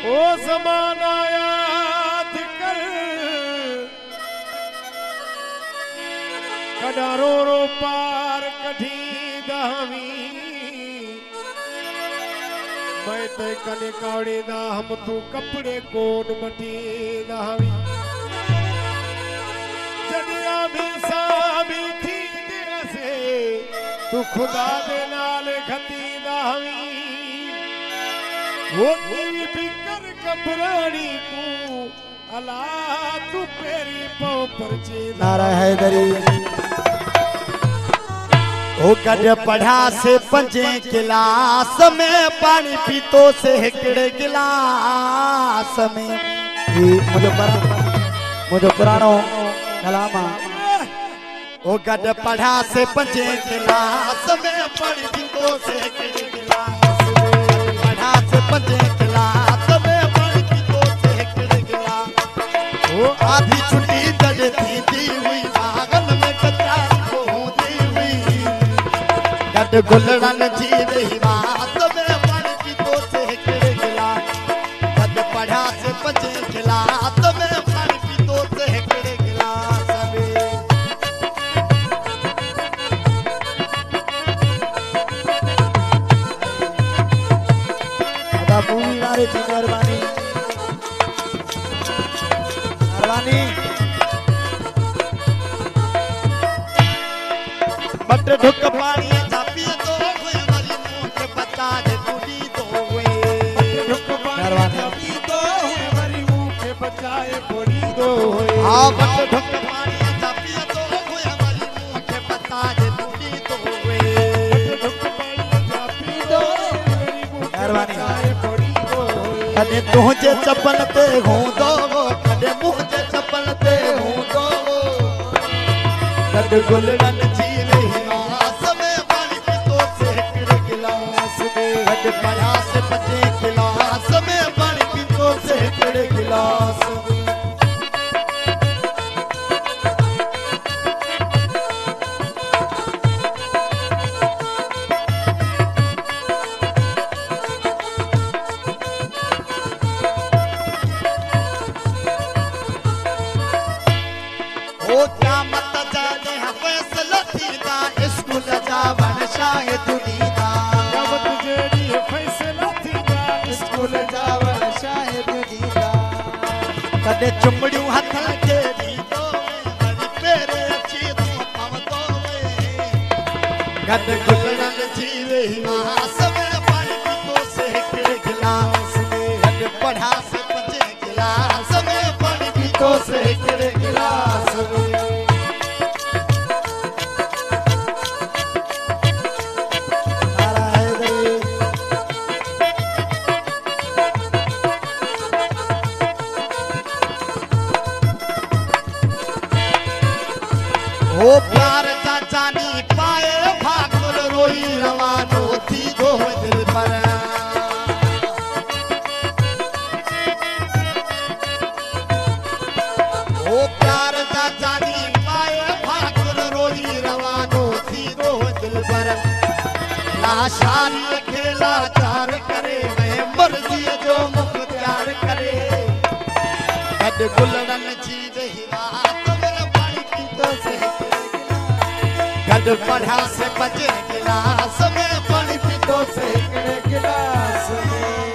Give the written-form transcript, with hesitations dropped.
ओ ज़माना याद कर कडारो रो पार कढ़ी दावी मैं ते कने कावड़े दा हम तू कपड़े कोन मटी दावी जडिया भी सामी थी दे से तू खुदा दे नाल खती दावी वो भी कर कबरानी को अला तू पेरी पाँव पर चेदा नारा हैदरी ओ गड पढ़ा से पंजे गिलास में पानी पीतो से हिकड़े गिलास में मुझे पुरानो कलामा ओ गड पढ़ा से पंजे गिलास में पानी पीतो से हिकड़े गिलास में पढ़ा से पंजे गिलास में पानी पीतो से हिकड़े गिलास ओ आधी छुट्टी जज थी हुई बागल में कचार गुलड़न जी रही बात में पानी पीतो से हिकड़े गिलास गड पढ़ा से पंजे गिलास में पानी पीतो से हिकड़े गिलास में दादा पूरी नारे की मेहरबानी बट ढुक पानी बट ढुक पानी चापिया तो हुए हमारी मुंह के पता जे टूटी तो हुए ढुक पानी चापी दो मेरी मुंह के पड़ी दो कदे तुझे चप्पल पे हूं दो कदे मुझे चप्पल पे हूं दो कद गुलड़न जी रही आस में पानी पीतो से हिकड़े गिलास में कद पढ़ा से पंजे गिलास में पानी पीतो से हिकड़े गिलास में कदे चुमड़ियों हथ के दी दो हरी पेरे अच्छी तो पव दो गद गुलड़न जी रही आस में पानी पीतो से हिकड़े गिलास में गद पढ़ा से पंजे गिलास में पानी पीतो से हिकड़े गिलास में ओ प्यार चाचा नी पाए भागुर रोई रवानो थी दो दिल पर ओ प्यार चाचा नी पाए भागुर रोई रवानो थी दो दिल पर लाशारी खेला चार करे मैं मर्जी जो मुख्तियार करे कद गुलड़न जी रही रात में पानी पीतो से गड पढ़ा से पंजे गिलास में पानी पीतो से हिकड़े गिलास में